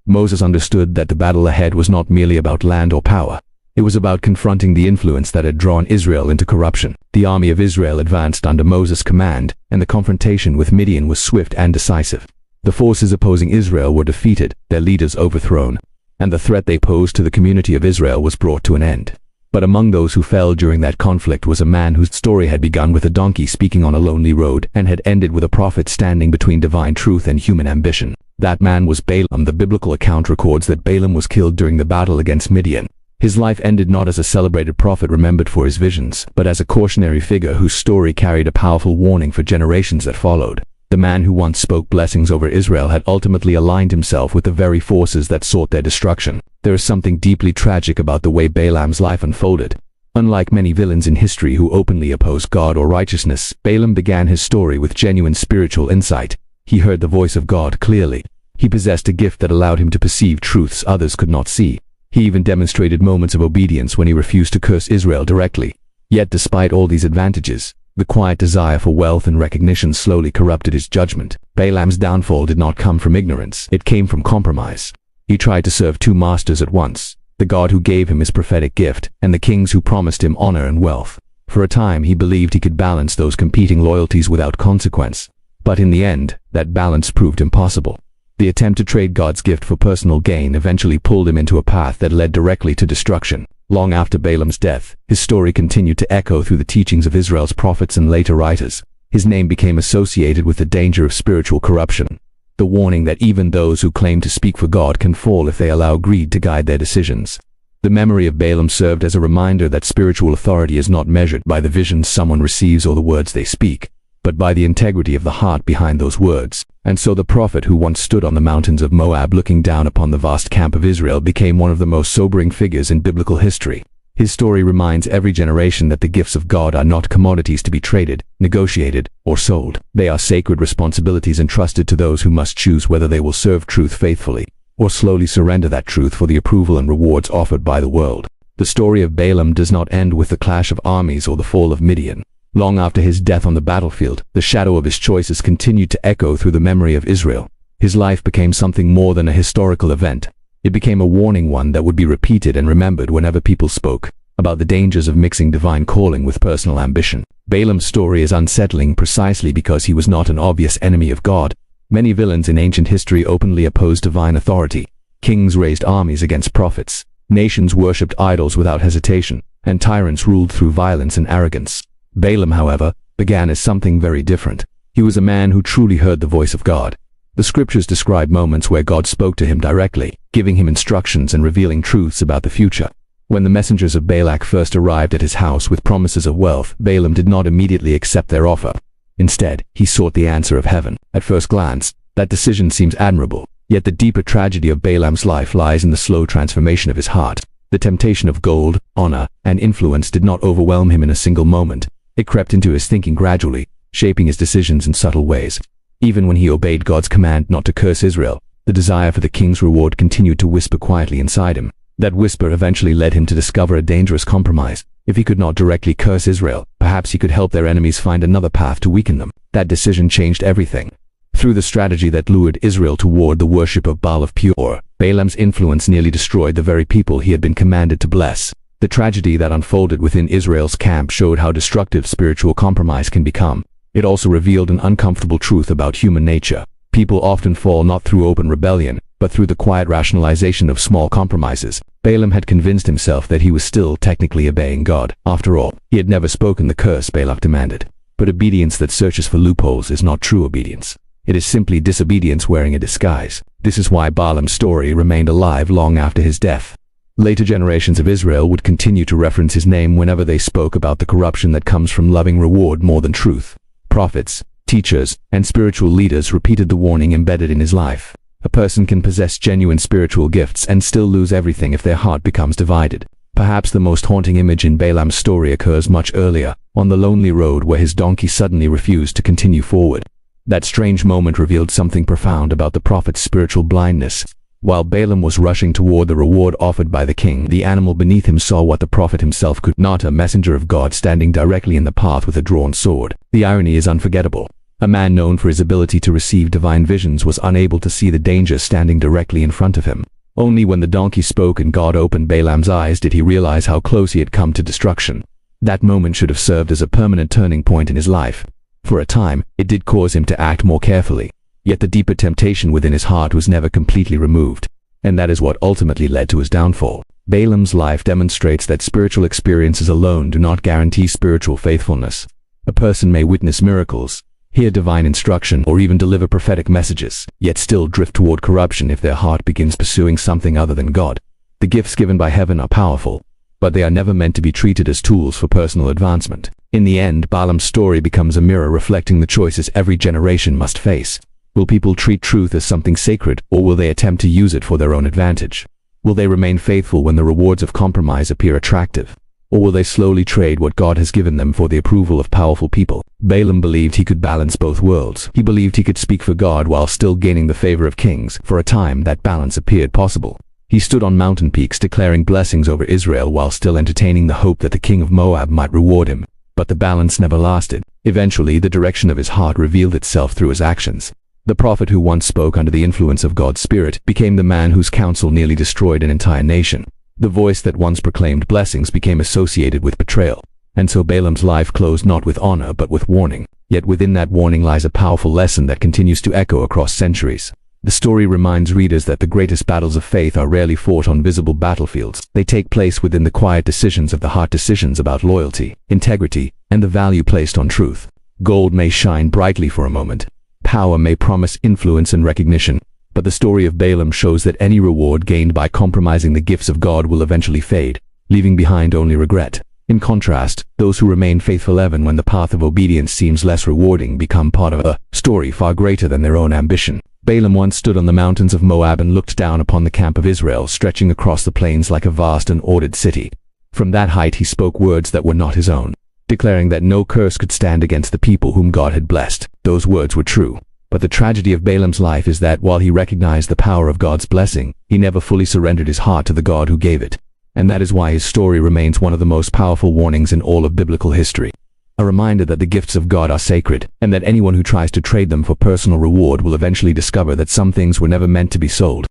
Moses understood that the battle ahead was not merely about land or power. It was about confronting the influence that had drawn Israel into corruption. The army of Israel advanced under Moses' command, and the confrontation with Midian was swift and decisive. The forces opposing Israel were defeated, their leaders overthrown, and the threat they posed to the community of Israel was brought to an end. But among those who fell during that conflict was a man whose story had begun with a donkey speaking on a lonely road and had ended with a prophet standing between divine truth and human ambition. That man was Balaam. The biblical account records that Balaam was killed during the battle against Midian. His life ended not as a celebrated prophet remembered for his visions, but as a cautionary figure whose story carried a powerful warning for generations that followed. The man who once spoke blessings over Israel had ultimately aligned himself with the very forces that sought their destruction. There is something deeply tragic about the way Balaam's life unfolded. Unlike many villains in history who openly opposed God or righteousness, Balaam began his story with genuine spiritual insight. He heard the voice of God clearly. He possessed a gift that allowed him to perceive truths others could not see. He even demonstrated moments of obedience when he refused to curse Israel directly. Yet despite all these advantages, the quiet desire for wealth and recognition slowly corrupted his judgment. Balaam's downfall did not come from ignorance. It came from compromise. He tried to serve two masters at once, the God who gave him his prophetic gift, and the kings who promised him honor and wealth. For a time he believed he could balance those competing loyalties without consequence. But in the end, that balance proved impossible. The attempt to trade God's gift for personal gain eventually pulled him into a path that led directly to destruction. Long after Balaam's death, his story continued to echo through the teachings of Israel's prophets and later writers. His name became associated with the danger of spiritual corruption, the warning that even those who claim to speak for God can fall if they allow greed to guide their decisions. The memory of Balaam served as a reminder that spiritual authority is not measured by the visions someone receives or the words they speak, but by the integrity of the heart behind those words. And so the prophet who once stood on the mountains of Moab looking down upon the vast camp of Israel became one of the most sobering figures in biblical history. His story reminds every generation that the gifts of God are not commodities to be traded, negotiated, or sold. They are sacred responsibilities entrusted to those who must choose whether they will serve truth faithfully, or slowly surrender that truth for the approval and rewards offered by the world. The story of Balaam does not end with the clash of armies or the fall of Midian. Long after his death on the battlefield, the shadow of his choices continued to echo through the memory of Israel. His life became something more than a historical event. It became a warning, one that would be repeated and remembered whenever people spoke about the dangers of mixing divine calling with personal ambition. Balaam's story is unsettling precisely because he was not an obvious enemy of God. Many villains in ancient history openly opposed divine authority. Kings raised armies against prophets. Nations worshipped idols without hesitation, and tyrants ruled through violence and arrogance. Balaam, however, began as something very different. He was a man who truly heard the voice of God. The scriptures describe moments where God spoke to him directly, giving him instructions and revealing truths about the future. When the messengers of Balak first arrived at his house with promises of wealth, Balaam did not immediately accept their offer. Instead, he sought the answer of heaven. At first glance, that decision seems admirable, yet the deeper tragedy of Balaam's life lies in the slow transformation of his heart. The temptation of gold, honor, and influence did not overwhelm him in a single moment. It crept into his thinking gradually, shaping his decisions in subtle ways. Even when he obeyed God's command not to curse Israel, the desire for the king's reward continued to whisper quietly inside him. That whisper eventually led him to discover a dangerous compromise. If he could not directly curse Israel, perhaps he could help their enemies find another path to weaken them. That decision changed everything. through the strategy that lured Israel toward the worship of Baal of Peor. Balaam's influence nearly destroyed the very people he had been commanded to bless. The tragedy that unfolded within Israel's camp showed how destructive spiritual compromise can become. It also revealed an uncomfortable truth about human nature. People often fall not through open rebellion, but through the quiet rationalization of small compromises. Balaam had convinced himself that he was still technically obeying God. After all, he had never spoken the curse Balak demanded. But obedience that searches for loopholes is not true obedience. It is simply disobedience wearing a disguise. This is why Balaam's story remained alive long after his death. Later generations of Israel would continue to reference his name whenever they spoke about the corruption that comes from loving reward more than truth. Prophets, teachers, and spiritual leaders repeated the warning embedded in his life. A person can possess genuine spiritual gifts and still lose everything if their heart becomes divided. Perhaps the most haunting image in Balaam's story occurs much earlier, on the lonely road where his donkey suddenly refused to continue forward. That strange moment revealed something profound about the prophet's spiritual blindness. While Balaam was rushing toward the reward offered by the king, the animal beneath him saw what the prophet himself could not, a messenger of God standing directly in the path with a drawn sword. The irony is unforgettable. A man known for his ability to receive divine visions was unable to see the danger standing directly in front of him. Only when the donkey spoke and God opened Balaam's eyes did he realize how close he had come to destruction. That moment should have served as a permanent turning point in his life. For a time, it did cause him to act more carefully. Yet the deeper temptation within his heart was never completely removed. And that is what ultimately led to his downfall. Balaam's life demonstrates that spiritual experiences alone do not guarantee spiritual faithfulness. A person may witness miracles, hear divine instruction, or even deliver prophetic messages, yet still drift toward corruption if their heart begins pursuing something other than God. The gifts given by heaven are powerful, but they are never meant to be treated as tools for personal advancement. In the end, Balaam's story becomes a mirror reflecting the choices every generation must face. Will people treat truth as something sacred, or will they attempt to use it for their own advantage? Will they remain faithful when the rewards of compromise appear attractive? Or will they slowly trade what God has given them for the approval of powerful people? Balaam believed he could balance both worlds. He believed he could speak for God while still gaining the favor of kings. For a time, that balance appeared possible. He stood on mountain peaks declaring blessings over Israel while still entertaining the hope that the king of Moab might reward him. But the balance never lasted. Eventually, the direction of his heart revealed itself through his actions. The prophet who once spoke under the influence of God's Spirit became the man whose counsel nearly destroyed an entire nation. The voice that once proclaimed blessings became associated with betrayal. And so Balaam's life closed not with honor but with warning. Yet within that warning lies a powerful lesson that continues to echo across centuries. The story reminds readers that the greatest battles of faith are rarely fought on visible battlefields. They take place within the quiet decisions of the heart, decisions about loyalty, integrity, and the value placed on truth. Gold may shine brightly for a moment. Power may promise influence and recognition. But the story of Balaam shows that any reward gained by compromising the gifts of God will eventually fade, leaving behind only regret. In contrast, those who remain faithful even when the path of obedience seems less rewarding become part of a story far greater than their own ambition. Balaam once stood on the mountains of Moab and looked down upon the camp of Israel stretching across the plains like a vast and ordered city. From that height he spoke words that were not his own, declaring that no curse could stand against the people whom God had blessed. Those words were true. But the tragedy of Balaam's life is that while he recognized the power of God's blessing, he never fully surrendered his heart to the God who gave it. And that is why his story remains one of the most powerful warnings in all of biblical history. A reminder that the gifts of God are sacred, and that anyone who tries to trade them for personal reward will eventually discover that some things were never meant to be sold.